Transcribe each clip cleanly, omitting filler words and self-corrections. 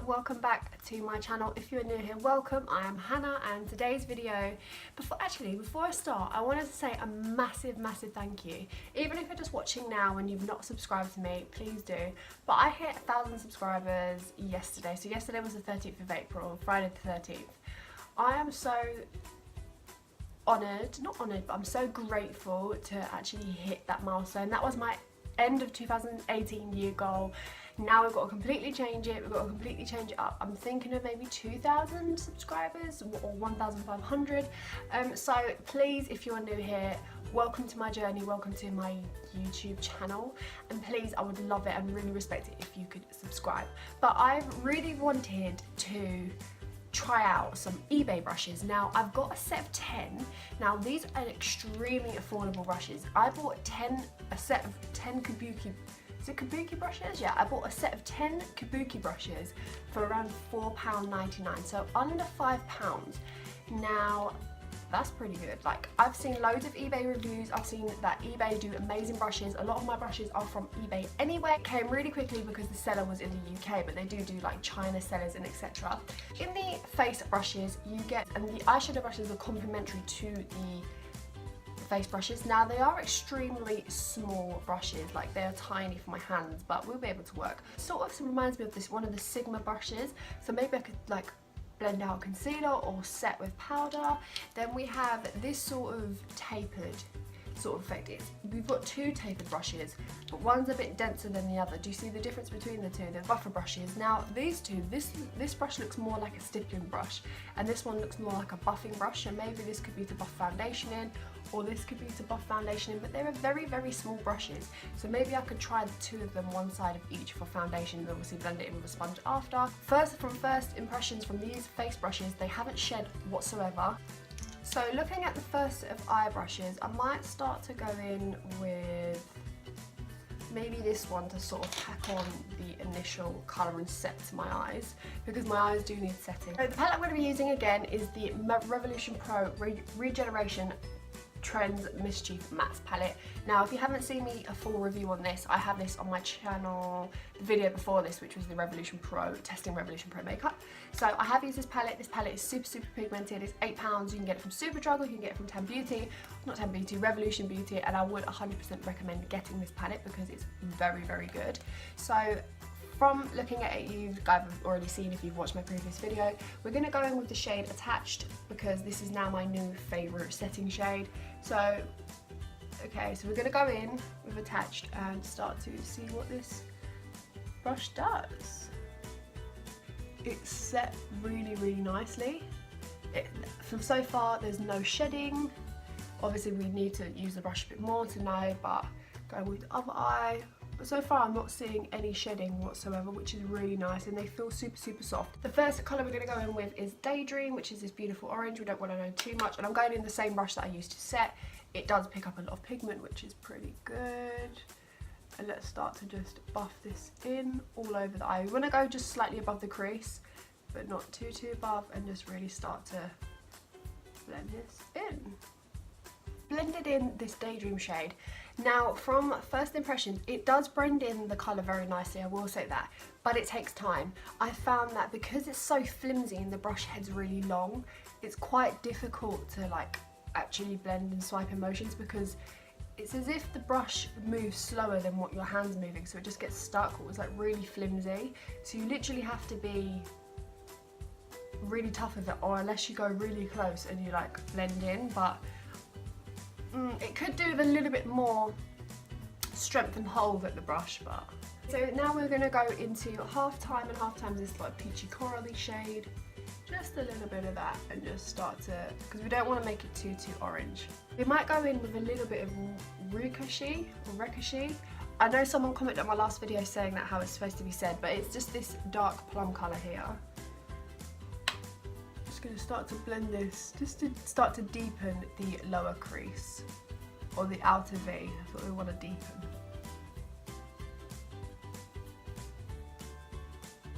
welcome back to my channel. If you're new here, welcome. I am Hannah, and today's video, before I start, I wanted to say a massive thank you. Even if you're just watching now and you've not subscribed to me, please do. But I hit 1,000 subscribers yesterday, so yesterday was the 13th of April, Friday the 13th. I am so honoured, not honoured, but I'm so grateful to actually hit that milestone. That was my end of 2018 year goal. Now we've got to completely change it, we've got to completely change it up. I'm thinking of maybe 2,000 subscribers or 1,500. So please, if you're new here, welcome to my journey, welcome to my YouTube channel, and please, I would love it and really respect it if you could subscribe. But I really wanted to try out some eBay brushes. Now I've got a set of 10. Now these are extremely affordable brushes. I bought a set of 10 kabuki, is it kabuki brushes? Yeah, I bought a set of 10 kabuki brushes for around £4.99, so under £5. Now that's pretty good. Like, I've seen loads of eBay reviews, I've seen that eBay do amazing brushes. A lot of my brushes are from eBay anyway. It came really quickly because the seller was in the UK, but they do like China sellers and etc. In the face brushes you get, and the eyeshadow brushes are complementary to the face brushes. Now they are extremely small brushes, like they are tiny for my hands, but we'll be able to work. Sort of reminds me of this one of the Sigma brushes, so maybe I could like blend out concealer or set with powder. Then we have this sort of tapered sort of effect. We've got two tapered brushes, but one's a bit denser than the other. Do you see the difference between the two? They're buffer brushes. Now these two, this brush looks more like a stippling brush, and this one looks more like a buffing brush, and maybe this could be to buff foundation in, or this could be to buff foundation in, but they're very small brushes. So maybe I could try the two of them, one side of each for foundation, and obviously blend it in with a sponge after. First impressions from these face brushes, they haven't shed whatsoever. So looking at the first set of eye brushes, I might start to go in with maybe this one to sort of pack on the initial colour and set to my eyes, because my eyes do need setting. So the palette I'm going to be using again is the Revolution Pro Regeneration Trends Mischief Mattes palette. Now if you haven't seen me a full review on this, I have this on my channel, the video before this, which was the Revolution Pro, testing Revolution Pro makeup. So I have used this palette. This palette is super pigmented. It's £8. You can get it from Superdrug, or you can get it from Revolution Beauty, and I would 100% recommend getting this palette because it's very good. So from looking at it, you guys have already seen if you've watched my previous video. We're going to go in with the shade Attached because this is now my new favourite setting shade. So, okay, so we're going to go in with Attached and start to see what this brush does. It's set really nicely. From so far, there's no shedding. Obviously, we need to use the brush a bit more to know, but go with the other eye. But so far I'm not seeing any shedding whatsoever, which is really nice, and they feel super soft. The first colour we're going to go in with is Daydream, which is this beautiful orange. We don't want to know too much, and I'm going in the same brush that I used to set. It does pick up a lot of pigment, which is pretty good. And let's start to just buff this in all over the eye. We want to go just slightly above the crease, but not too above, and just really start to blend this in. Blended in this Daydream shade. Now from first impressions, it does blend in the colour very nicely, I will say that, but it takes time. I found that because it's so flimsy and the brush head's really long, it's quite difficult to like actually blend and swipe in motions, because it's as if the brush moves slower than what your hand's moving, so it just gets stuck. It was like really flimsy, so you literally have to be really tough with it, or unless you go really close and you like blend in. But it could do with a little bit more strength and hold at the brush. But so now we're going to go into Half Time, and Half Time is this like peachy corally shade, just a little bit of that, and just start to, because we don't want to make it too orange. We might go in with a little bit of Ricochet. I know someone commented on my last video saying that how it's supposed to be said, but it's just this dark plum colour here. Going to start to blend this just to start to deepen the lower crease, or the outer V. That's what we want to deepen.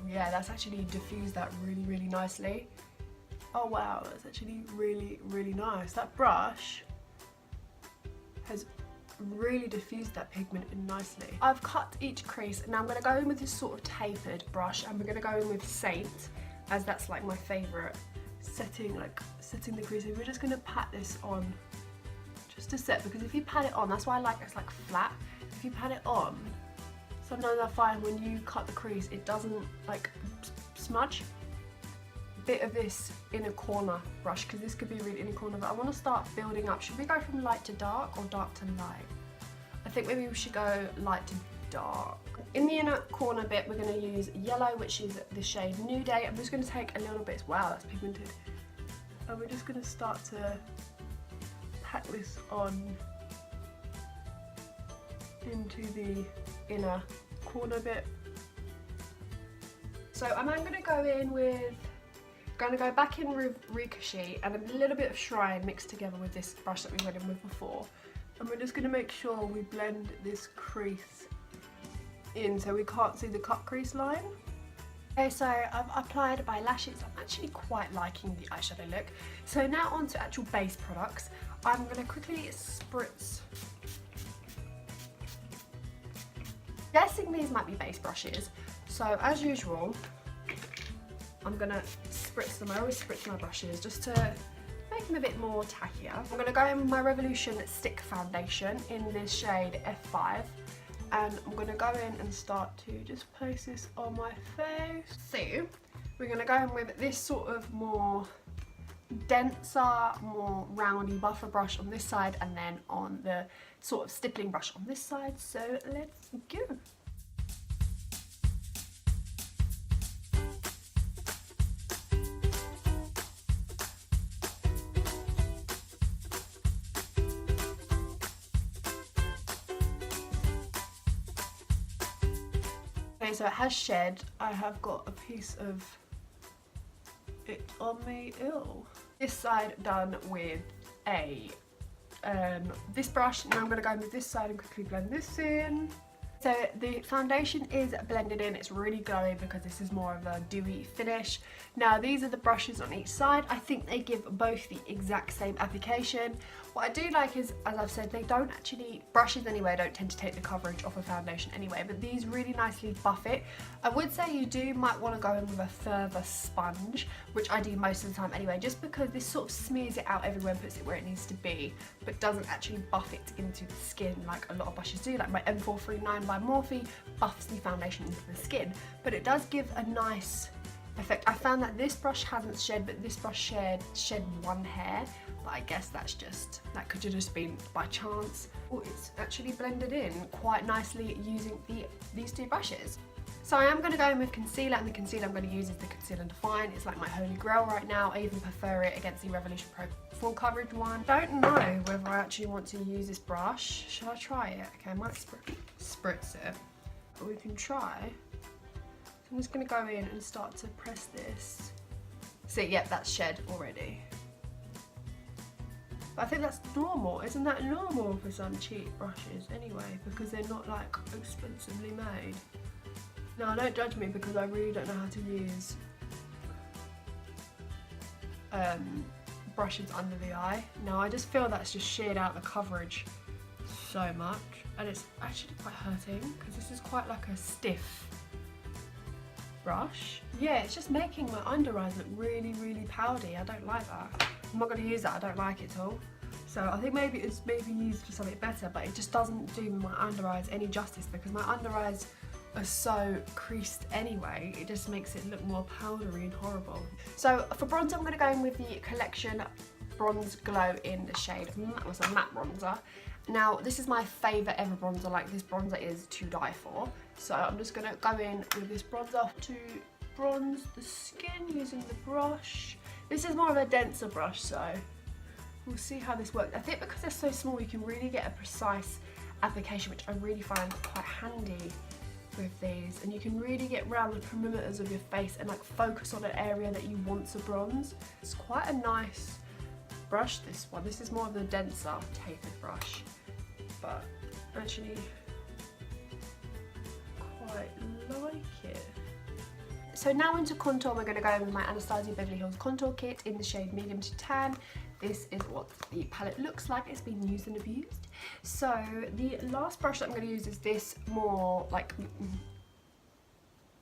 Yeah, that's actually diffused that really nicely. Oh wow, that's actually really nice. That brush has really diffused that pigment in nicely. I've cut each crease, and now I'm going to go in with this sort of tapered brush, and we're going to go in with Saint, as that's like my favourite, setting the creases. We're just going to pat this on just to set, because if you pat it on, that's why I like it's like flat. If you pat it on, sometimes I find when you cut the crease it doesn't like smudge. Bit of this inner corner brush, because this could be really inner corner, but I want to start building up. Should we go from light to dark or dark to light? I think maybe we should go light to dark. In the inner corner bit we're going to use yellow, which is the shade Nude. I'm just going to take a little bit, wow that's pigmented, and we're just going to start to pack this on into the inner corner bit. So I'm going to go in with, go back in with Ricochet and a little bit of Shrine mixed together with this brush that we went in with before, and we're just going to make sure we blend this crease in so we can't see the cut crease line. Okay, so I've applied my lashes. I'm actually quite liking the eyeshadow look. So now on to actual base products. I'm going to quickly spritz. Guessing these might be base brushes, so as usual I'm going to spritz them. I always spritz my brushes just to make them a bit more tackier. I'm going to go in with my Revolution Stick Foundation in this shade F5, and I'm going to go in and start to just place this on my face. So we're going to go in with this sort of more denser, more roundy buffer brush on this side, and then on the sort of stippling brush on this side. So let's go. Okay, so it has shed. I have got a piece of it on me. Ew. This side done with a this brush. Now I'm going to go with this side and quickly blend this in. So the foundation is blended in. It's really glowy because this is more of a dewy finish. Now these are the brushes on each side. I think they give both the exact same application. What I do like is, as I've said, they don't actually, brushes anyway don't tend to take the coverage off a foundation anyway, but these really nicely buff it. I would say you might want to go in with a further sponge, which I do most of the time anyway, just because this sort of smears it out everywhere and puts it where it needs to be, but doesn't actually buff it into the skin like a lot of brushes do. Like my M439 by Morphe buffs the foundation into the skin, but it does give a nice effect. I found that this brush hasn't shed, but this brush shed one hair, but I guess that could have just been by chance. Oh, it's actually blended in quite nicely using these two brushes. So I am going to go in with concealer, and the concealer I'm going to use is the Conceal and Define. It's like my holy grail right now. I even prefer it against the Revolution Pro full coverage one. Don't know whether I actually want to use this brush. Should I try it? Okay, I might spritz it, but we can try. So I'm just going to go in and start to press this. See, yep, that's shed already. But I think that's normal. Isn't that normal for some cheap brushes anyway? Because they're not like expensively made. Now, don't judge me because I really don't know how to use brushes under the eye. Now, I just feel that's just sheared out the coverage so much, and it's actually quite hurting because this is quite like a stiff brush. Yeah, it's just making my under eyes look really, really powdery. I don't like that. I'm not going to use that. I don't like it at all. So I think maybe it's used for something better, but it just doesn't do my under eyes any justice because my under eyes are so creased anyway. It just makes it look more powdery and horrible. So for bronzer, I'm going to go in with the Collection Bronze Glow in the shade, that was a matte bronzer. Now this is my favourite ever bronzer. Like, this bronzer is to die for. So I'm just going to go in with this bronzer to bronze the skin using the brush. This is more of a denser brush, so we'll see how this works. I think because they're so small you can really get a precise application, which I really find quite handy with these, and you can really get around the perimeters of your face and like focus on an area that you want to bronze. It's quite a nice brush, this one. This is more of the denser tapered brush, but actually quite like it. So now into contour, we're going to go in with my Anastasia Beverly Hills Contour Kit in the shade medium to tan. This is what the palette looks like. It's been used and abused. So the last brush that I'm going to use is this more like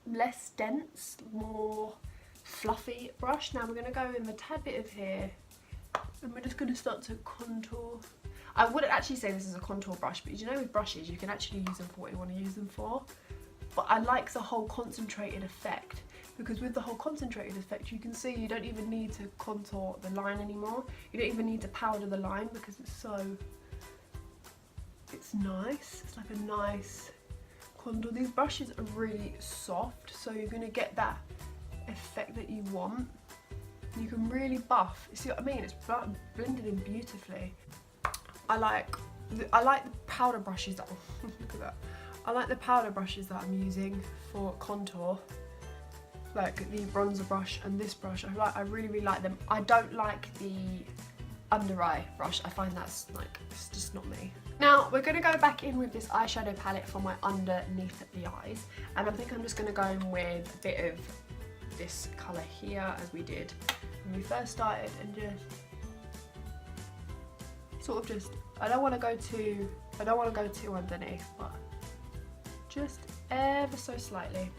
less dense, more fluffy brush. Now we're going to go in a tad bit of here, and we're just going to start to contour. I wouldn't actually say this is a contour brush, but you know with brushes you can actually use them for what you want to use them for. But I like the whole concentrated effect, because with the whole concentrated effect you can see you don't even need to contour the line anymore. You don't even need to powder the line because it's nice. It's like a nice contour. These brushes are really soft, so you're going to get that effect that you want. You can really buff. You see what I mean? It's blended in beautifully. I like the powder brushes that look at that. I like the powder brushes that I'm using for contour, like the bronzer brush and this brush. I really like them. I don't like the under eye brush. I find that's like, it's just not me. Now we're going to go back in with this eyeshadow palette for my underneath the eyes, and I think I'm just going to go in with a bit of this colour here as we did when we first started, and just sort of just, I don't want to go too underneath, but just ever so slightly.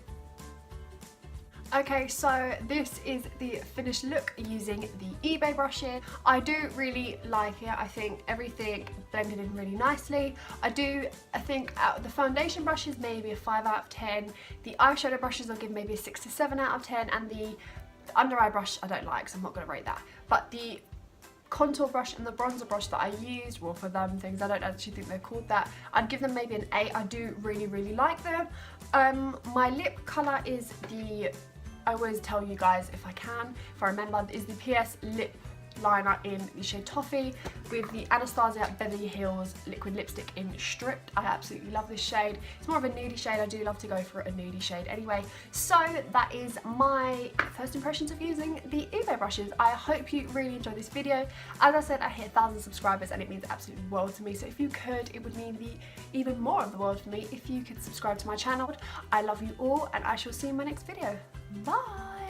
Okay, so this is the finished look using the eBay brushes. I do really like it. I think everything blended in really nicely. I think out of the foundation brushes, maybe a 5 out of 10. The eyeshadow brushes I'll give maybe a 6 to 7 out of 10, and the under eye brush I don't like, so I'm not going to rate that. But the contour brush and the bronzer brush that I used, well, for them things, I don't actually think they're called that, I'd give them maybe an 8. I do really like them. My lip colour is the, I always tell you guys if I remember, is the PS lip liner in the shade Toffee with the Anastasia Beverly Hills liquid lipstick in Stripped. I absolutely love this shade. It's more of a nudie shade. I do love to go for a nudie shade anyway. So that is my first impressions of using the eBay brushes. I hope you really enjoyed this video. As I said, I hit 1,000 subscribers and it means the absolute world to me. So if you could, it would mean even more of the world for me if you could subscribe to my channel. I love you all, and I shall see you in my next video. Bye!